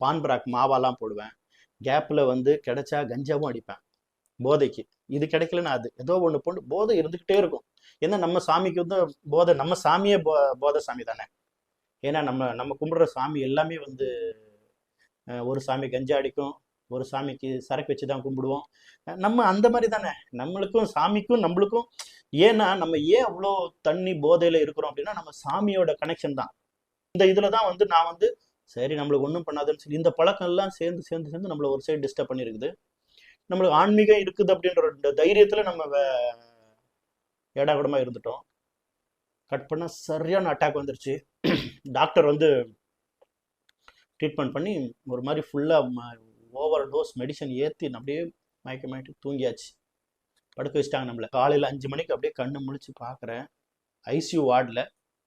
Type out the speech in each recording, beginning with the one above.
பான் பிராக் மாவாலாம் போடுவேன். கேப்ல வந்து கிடைச்சா கஞ்சாவும் அடிப்பேன் போதைக்கு. இது கிடைக்கலன்னா அது ஏதோ ஒண்ணு போட்டு போதை இருந்துகிட்டே இருக்கும். ஏன்னா நம்ம சாமிக்கு வந்து போதை, நம்ம சாமியே போதை சாமி தானே. ஏன்னா நம்ம நம்ம கும்பிடுற சாமி எல்லாமே வந்து ஒரு சாமி கஞ்சா அடிக்கும், ஒரு சாமிக்கு சரக்கு வச்சு தான் கும்பிடுவோம். நம்ம அந்த மாதிரி தானே. நம்மளுக்கும் சாமிக்கும் நம்மளுக்கும் ஏன்னா நம்ம ஏன் அவ்வளோ தண்ணி போதையில இருக்கிறோம் அப்படின்னா நம்ம சாமியோட கனெக்ஷன் தான். இந்த இதுல தான் வந்து நான் வந்து சரி நம்மளுக்கு ஒன்றும் பண்ணாதுன்னு சொல்லி இந்த பழக்கம் எல்லாம் சேர்ந்து சேர்ந்து சேர்ந்து நம்மள ஒரு சைடு டிஸ்டர்ப் பண்ணிருக்குது. நம்மளுக்கு ஆன்மீகம் இருக்குது அப்படின்ற ஒரு தைரியத்துல நம்ம ஏடாகூடமா இருந்துட்டோம். கட் பண்ணா சரியான அட்டாக் வந்துருச்சு. டாக்டர் வந்து ட்ரீட்மெண்ட் பண்ணி ஒரு மாதிரி ஃபுல்லா ஓவர் டோஸ் மெடிசன் ஏற்றி அப்படியே மயக்கமாயிட்டு தூங்கியாச்சு. படுக்க வச்சுட்டாங்க நம்மள. காலையில் 5 மணிக்கு அப்படியே கண்ணு முழிச்சு பார்க்குறேன். ஐசியூ வார்டில்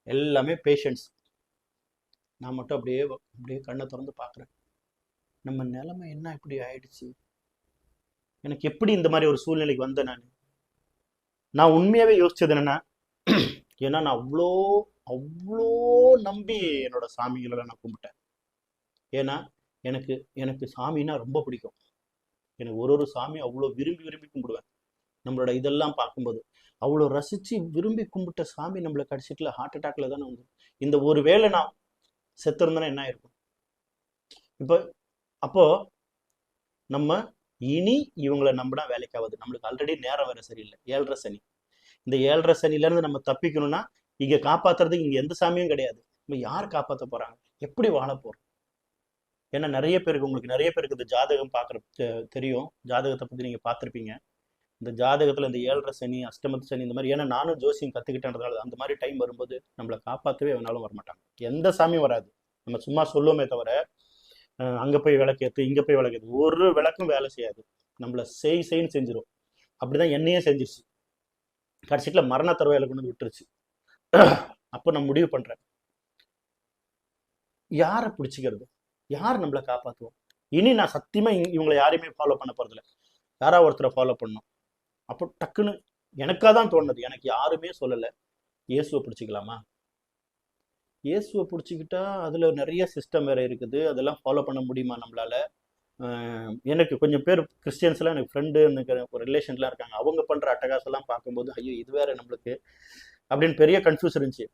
எல்லாமே பேஷண்ட்ஸ். நான் மட்டும் அப்படியே அப்படியே கண்ணை திறந்து பார்க்குறேன். நம்ம நிலைமை என்ன இப்படி ஆயிடுச்சு? எனக்கு எப்படி இந்த மாதிரி ஒரு சூழ்நிலைக்கு வந்தேன் நான் உண்மையாகவே யோசிச்சது என்னென்னா, ஏன்னா நான் அவ்வளோ அவ்வளோ நம்பி என்னோட சாமிகளை நான் கும்பிட்டேன். ஏன்னா எனக்கு எனக்கு சாமின்னா ரொம்ப பிடிக்கும். எனக்கு ஒரு சாமி அவ்வளோ விரும்பி விரும்பி கும்பிடுவேன். நம்மளோட இதெல்லாம் பார்க்கும்போது அவ்வளோ ரசித்து விரும்பி கும்பிட்ட சாமி நம்மளை கடிச்சிட்டுல ஹார்ட் அட்டாக்ல தானே வந்து. இந்த ஒரு வேளை நான் செத்துருந்தேன்னா என்ன ஆயிருக்கும்? இப்போ அப்போ நம்ம இனி இவங்களை நம்பினா வேலைக்காவது. நம்மளுக்கு ஆல்ரெடி நேரம் வேற சரியில்லை, 7:30 சனி. இந்த 7:30 சனிலேருந்து நம்ம தப்பிக்கணும்னா இங்கே காப்பாற்றுறதுக்கு இங்கே எந்த சாமியும் கிடையாது. நம்ம யார் காப்பாற்ற போகிறாங்க? எப்படி வாழ போகிறோம்? ஏன்னா நிறைய பேருக்கு, உங்களுக்கு நிறைய பேருக்கு இந்த ஜாதகம் பார்க்குற தெரியும். ஜாதகத்தை பற்றி நீங்கள் பார்த்துருப்பீங்க. இந்த ஜாதகத்தில் இந்த 7:30 சனி, அஷ்டமத்து சனி, இந்த மாதிரி. ஏன்னா நானும் ஜோசியம் கற்றுக்கிட்டேன்றதால அந்த மாதிரி டைம் வரும்போது நம்மளை காப்பாற்றவே எவனாலும் வரமாட்டாங்க. எந்த சாமியும் வராது. நம்ம சும்மா சொல்லுவோமே தவிர அங்கே போய் விளக்கேற்று இங்கே போய் விளக்கேற்று ஒரு விளக்கும் வேலை செய்யாது. நம்மளை செய்ன்னு செஞ்சிடும். அப்படிதான் என்னையே செஞ்சிருச்சு. கடைசியில் மரண தருவாயில கொண்டு வந்து விட்டுருச்சு. அப்போ நான் முடிவு பண்ணுறேன், யாரை பிடிச்சிக்கிறது? யார் நம்மளை காப்பாற்றுவோம்? இனி நான் சத்தியமாக இவங்களை யாரையுமே ஃபாலோ பண்ண போகிறதில்ல. யாராவது ஒருத்தரை ஃபாலோ பண்ணணும். அப்போ டக்குன்னு எனக்காக தான் தோணுது. எனக்கு யாருமே சொல்லலை இயேசுவை பிடிச்சிக்கலாமா? இயேசுவை பிடிச்சிக்கிட்டா அதில் நிறைய சிஸ்டம் வேறு இருக்குது. அதெல்லாம் ஃபாலோ பண்ண முடியுமா நம்மளால? எனக்கு கொஞ்சம் பேர் கிறிஸ்டியன்ஸ்லாம் எனக்கு ஃப்ரெண்டு, எனக்கு ரிலேஷன்லாம் இருக்காங்க. அவங்க பண்ணுற அட்டகாசெல்லாம் பார்க்கும்போது ஐயோ இது வேற நம்மளுக்கு அப்படின்னு பெரிய கன்ஃபியூஸ் இருந்துச்சு.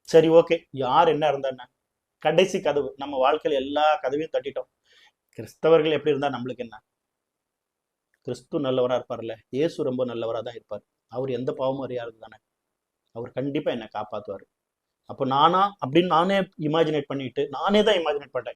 சரி ஓகே, யார் என்ன இருந்தா என்ன? கடைசி கதவு. நம்ம வாழ்க்கையில் எல்லா கதவையும் தட்டிட்டோம். கிறிஸ்தவர்கள் எப்படி இருந்தால் நம்மளுக்கு என்ன? கிறிஸ்து நல்லவராக இருப்பார்ல, இயேசு ரொம்ப நல்லவராக தான் இருப்பார். அவர் எந்த பாவமும் அறியாது தானே. அவர் கண்டிப்பாக என்னை காப்பாற்றுவார். அப்போ நானா அப்படின்னு நானே இமேஜினேட் பண்ணிட்டு நானே தான் இமேஜினேட் பண்ணேன்.